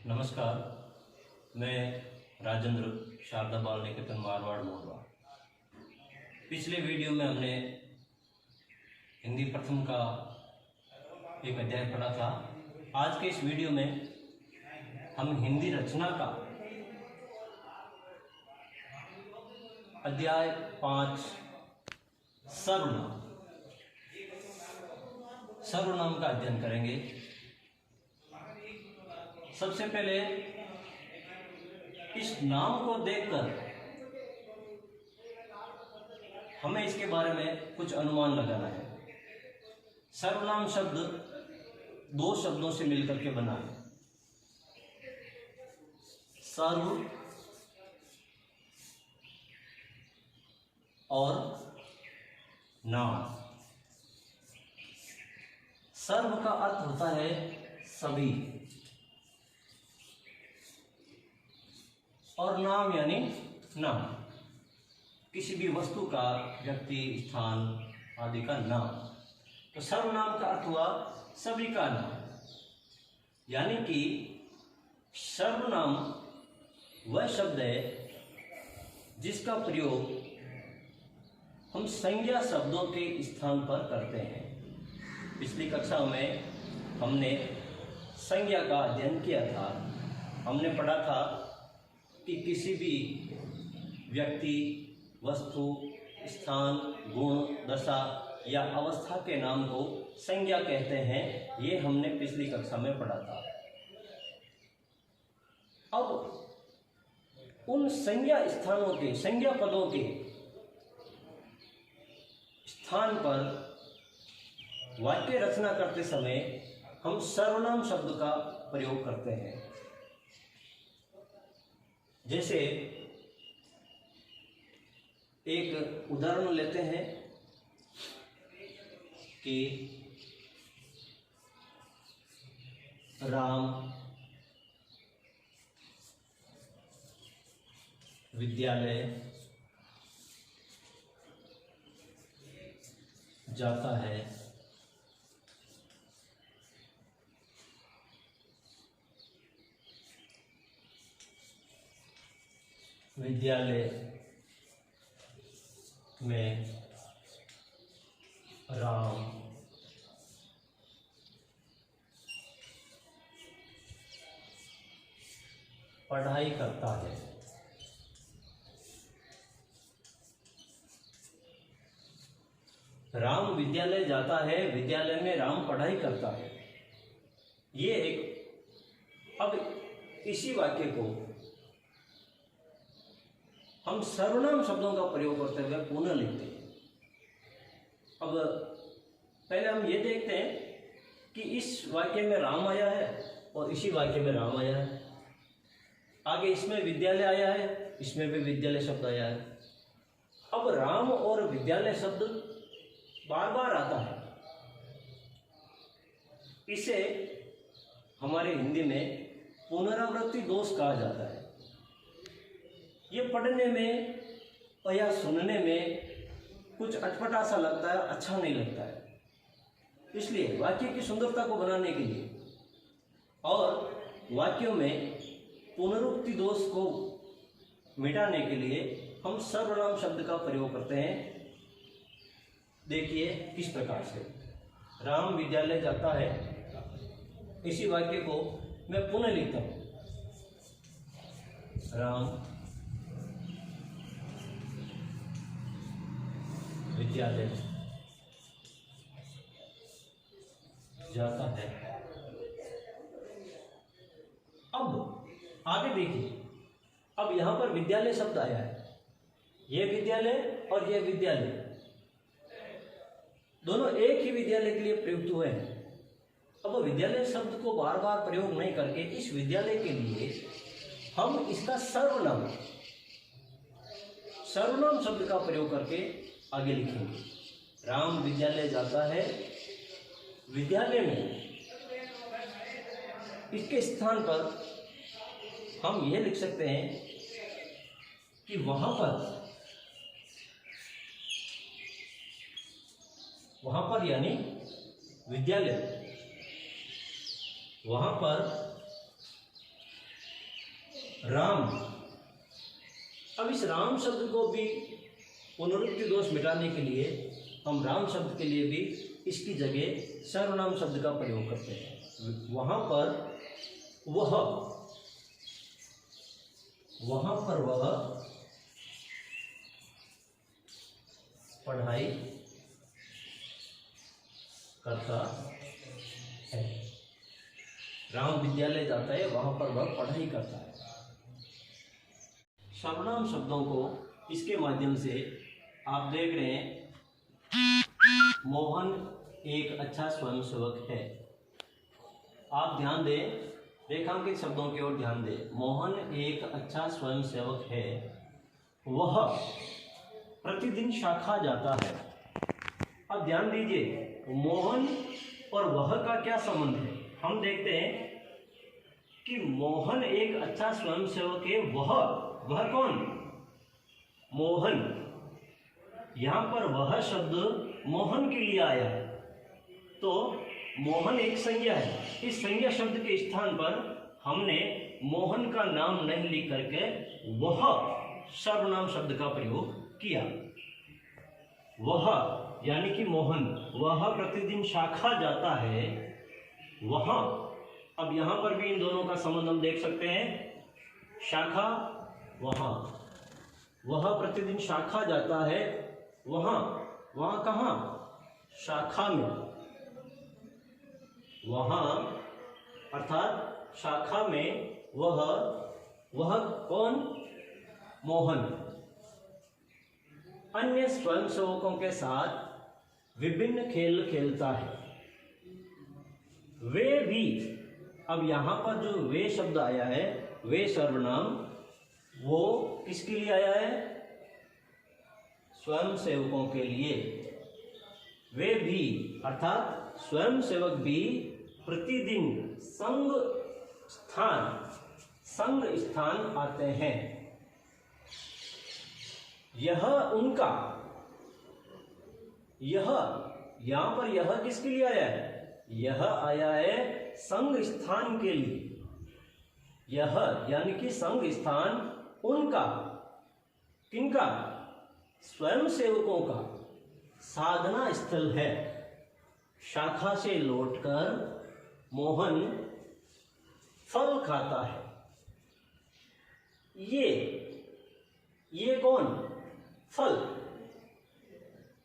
नमस्कार, मैं राजेंद्र शारदा बाल निकेतन मारवाड़ मोरवा। पिछले वीडियो में हमने हिंदी प्रथम का एक अध्याय पढ़ा था। आज के इस वीडियो में हम हिंदी रचना का अध्याय 5 सर्वनाम का अध्ययन करेंगे। सबसे पहले इस नाम को देखकर हमें इसके बारे में कुछ अनुमान लगाना है। सर्वनाम शब्द दो शब्दों से मिलकर के बना है। सर्व और नाम। सर्व का अर्थ होता है सभी, और नाम यानी नाम, किसी भी वस्तु का, व्यक्ति, स्थान आदि का नाम। तो सर्वनाम का अर्थ हुआ सभी का नाम, यानी कि सर्वनाम वह शब्द है जिसका प्रयोग हम संज्ञा शब्दों के स्थान पर करते हैं। पिछली कक्षा में हमने संज्ञा का अध्ययन किया था। हमने पढ़ा था कि किसी भी व्यक्ति, वस्तु, स्थान, गुण, दशा या अवस्था के नाम को संज्ञा कहते हैं। ये हमने पिछली कक्षा में पढ़ा था। अब उन संज्ञा स्थानों के, संज्ञा पदों के स्थान पर वाक्य रचना करते समय हम सर्वनाम शब्द का प्रयोग करते हैं। जैसे एक उदाहरण लेते हैं कि राम विद्यालय जाता है। विद्यालय में राम पढ़ाई करता है। राम विद्यालय जाता है, विद्यालय में राम पढ़ाई करता है। ये एक, अब इसी वाक्य को हम सर्वनाम शब्दों का प्रयोग करते हुए पुनः लिखते हैं। अब पहले हम ये देखते हैं कि इस वाक्य में राम आया है और इसी वाक्य में राम आया है। आगे इसमें विद्यालय आया है, इसमें भी विद्यालय शब्द आया है। अब राम और विद्यालय शब्द बार बार आता है। इसे हमारे हिंदी में पुनरावृत्ति दोष कहा जाता है। ये पढ़ने में या सुनने में कुछ अटपटा सा लगता है, अच्छा नहीं लगता है। इसलिए वाक्य की सुंदरता को बनाने के लिए और वाक्यों में पुनरुक्ति दोष को मिटाने के लिए हम सर्वनाम शब्द का प्रयोग करते हैं। देखिए किस प्रकार से। राम विद्यालय जाता है, इसी वाक्य को मैं पुनः लिखता हूं। राम विद्यालय जाता है। अब आगे देखिए, अब यहां पर विद्यालय शब्द आया है। यह विद्यालय और यह विद्यालय दोनों एक ही विद्यालय के लिए प्रयुक्त हुए हैं। अब विद्यालय शब्द को बार बार प्रयोग नहीं करके इस विद्यालय के लिए हम इसका सर्वनाम शब्द का प्रयोग करके आगे लिखेंगे। राम विद्यालय जाता है, विद्यालय में इसके स्थान पर हम यह लिख सकते हैं कि वहां पर यानी विद्यालय, वहां पर राम। अब इस राम शब्द को भी पुनरुक्ति दोष मिटाने के लिए हम राम शब्द के लिए भी इसकी जगह सर्वनाम शब्द का प्रयोग करते हैं। वहाँ पर वह पढ़ाई करता है। राम विद्यालय जाता है, वहाँ पर वह पढ़ाई करता है। सर्वनाम शब्दों को इसके माध्यम से आप देख रहे हैं, मोहन एक अच्छा स्वयंसेवक है। आप ध्यान दें, रेखांकित शब्दों की ओर ध्यान दें। मोहन एक अच्छा स्वयंसेवक है, वह प्रतिदिन शाखा जाता है। अब ध्यान दीजिए, मोहन और वह का क्या संबंध है। हम देखते हैं कि मोहन एक अच्छा स्वयंसेवक है, वह कौन? मोहन। यहाँ पर वह शब्द मोहन के लिए आया है, तो मोहन एक संज्ञा है। इस संज्ञा शब्द के स्थान पर हमने मोहन का नाम नहीं लिख करके वह सर्वनाम शब्द का प्रयोग किया। वह यानी कि मोहन, वह प्रतिदिन शाखा जाता है, वहाँ। अब यहाँ पर भी इन दोनों का संबंध हम देख सकते हैं। शाखा वहाँ, वह प्रतिदिन शाखा जाता है, वहाँ। वहाँ कहाँ? शाखा में। वहाँ अर्थात शाखा में वह कौन? मोहन अन्य स्वयंसेवकों के साथ विभिन्न खेल खेलता है। वे भी, अब यहाँ पर जो वे शब्द आया है, वे सर्वनाम, वो किसके लिए आया है? स्वयंसेवकों के लिए। वे भी अर्थात स्वयंसेवक भी प्रतिदिन संग स्थान आते हैं। यह उनका, यहाँ पर यह किसके लिए आया है? यह आया है संग स्थान के लिए। यह यानी कि संग स्थान उनका, किनका? स्वयंसेवकों का साधना स्थल है। शाखा से लौटकर मोहन फल खाता है। ये कौन?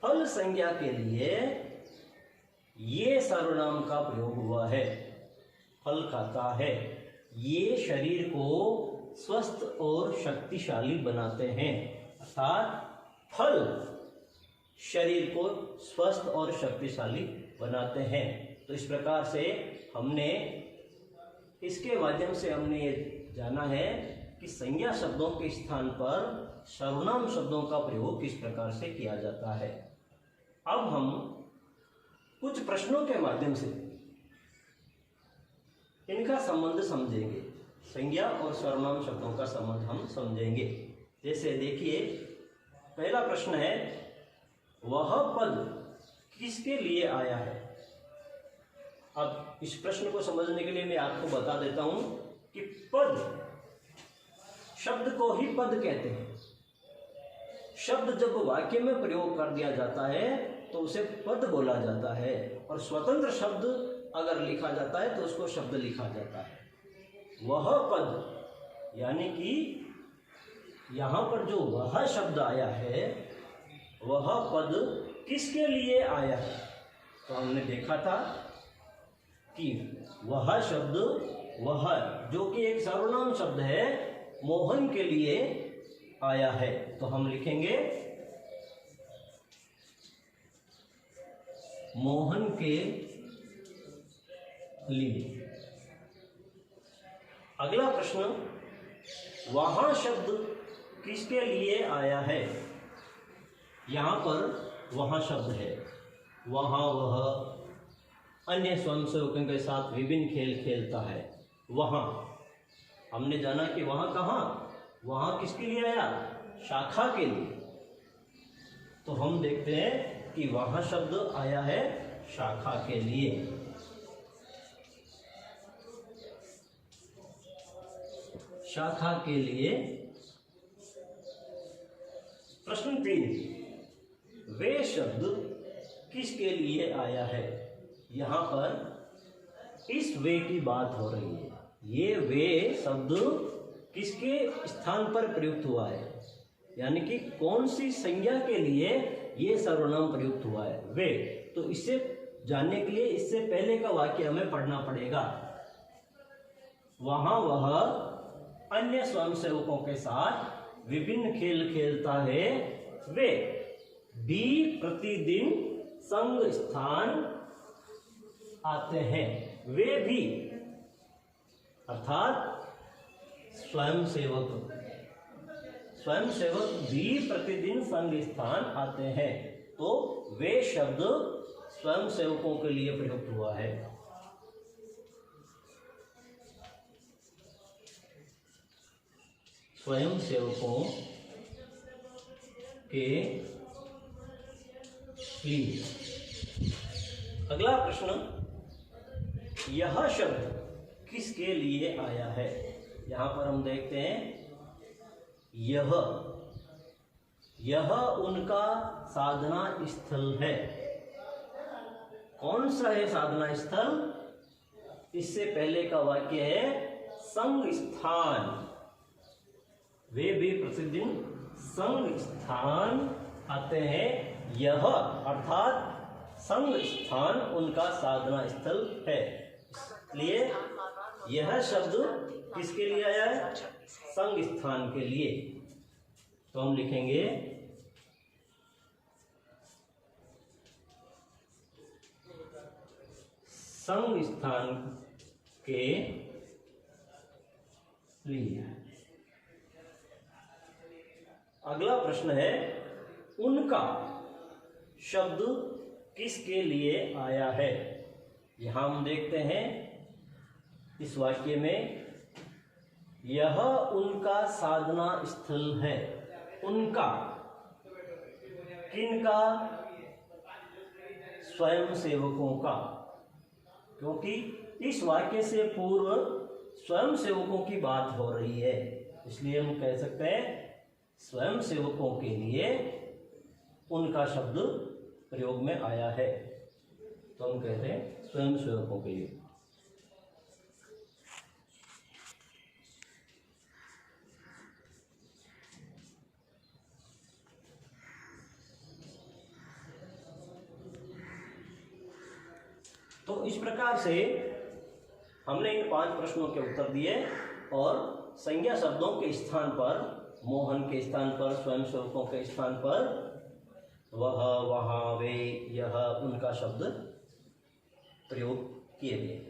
फल संज्ञा के लिए ये सर्वनाम का प्रयोग हुआ है। फल खाता है, ये शरीर को स्वस्थ और शक्तिशाली बनाते हैं। अर्थात फल शरीर को स्वस्थ और शक्तिशाली बनाते हैं। तो इस प्रकार से हमने इसके माध्यम से हमने ये जाना है कि संज्ञा शब्दों के स्थान पर सर्वनाम शब्दों का प्रयोग किस प्रकार से किया जाता है। अब हम कुछ प्रश्नों के माध्यम से इनका संबंध समझेंगे। संज्ञा और सर्वनाम शब्दों का संबंध हम समझेंगे। जैसे देखिए, पहला प्रश्न है, वह पद किसके लिए आया है? अब इस प्रश्न को समझने के लिए मैं आपको बता देता हूं कि पद शब्द को ही पद कहते हैं। शब्द जब वाक्य में प्रयोग कर दिया जाता है तो उसे पद बोला जाता है, और स्वतंत्र शब्द अगर लिखा जाता है तो उसको शब्द लिखा जाता है। वह पद यानी कि यहाँ पर जो वह शब्द आया है, वह पद किसके लिए आया है? तो हमने देखा था कि वह शब्द, वह जो कि एक सर्वनाम शब्द है, मोहन के लिए आया है। तो हम लिखेंगे मोहन के लिए। अगला प्रश्न, वहाँ शब्द किसके लिए आया है? यहाँ पर वहाँ शब्द है, वहाँ वह अन्य स्वयंसेवकों के साथ विभिन्न खेल खेलता है। वहाँ हमने जाना कि वहाँ कहाँ? वहाँ किसके लिए आया? शाखा के लिए। तो हम देखते हैं कि वहाँ शब्द आया है शाखा के लिए। शाखा के लिए। प्रश्न 3, वे शब्द किसके लिए आया है? यहाँ पर इस वे की बात हो रही है। ये वे शब्द किसके स्थान पर प्रयुक्त हुआ है, यानी कि कौन सी संज्ञा के लिए ये सर्वनाम प्रयुक्त हुआ है, वे। तो इससे जानने के लिए इससे पहले का वाक्य हमें पढ़ना पड़ेगा। वहां वह अन्य स्वयंसेवकों के साथ विभिन्न खेल खेलता है, वे भी प्रतिदिन संग स्थान आते हैं। वे भी अर्थात स्वयंसेवक भी प्रतिदिन संग स्थान आते हैं। तो वे शब्द स्वयंसेवकों के लिए प्रयुक्त हुआ है। स्वयंसेवकों के लिए। अगला प्रश्न, यह शब्द किसके लिए आया है? यहां पर हम देखते हैं यह उनका साधना स्थल है। कौन सा है साधना स्थल? इससे पहले का वाक्य है संग स्थान। वे भी प्रतिदिन संग स्थान आते हैं। यह अर्थात संग स्थान उनका साधना स्थल है। इसलिए यह शब्द किसके लिए आया है? संग स्थान के लिए। तो हम लिखेंगे संग स्थान के लिए। अगला प्रश्न है, उनका शब्द किसके लिए आया है? यहां हम देखते हैं इस वाक्य में यह उनका साधना स्थल है। उनका किनका? स्वयं सेवकों का, क्योंकि इस वाक्य से पूर्व स्वयं सेवकों की बात हो रही है। इसलिए हम कह सकते हैं स्वयं सेवकों के लिए उनका शब्द प्रयोग में आया है। तो हम कहते हैं स्वयं सेवकों के लिए। तो इस प्रकार से हमने इन 5 प्रश्नों के उत्तर दिए और संज्ञा शब्दों के स्थान पर, मोहन के स्थान पर, स्वयंसेवकों के स्थान पर वह, वहाँ, वे, यह, उनका शब्द प्रयोग किए गए।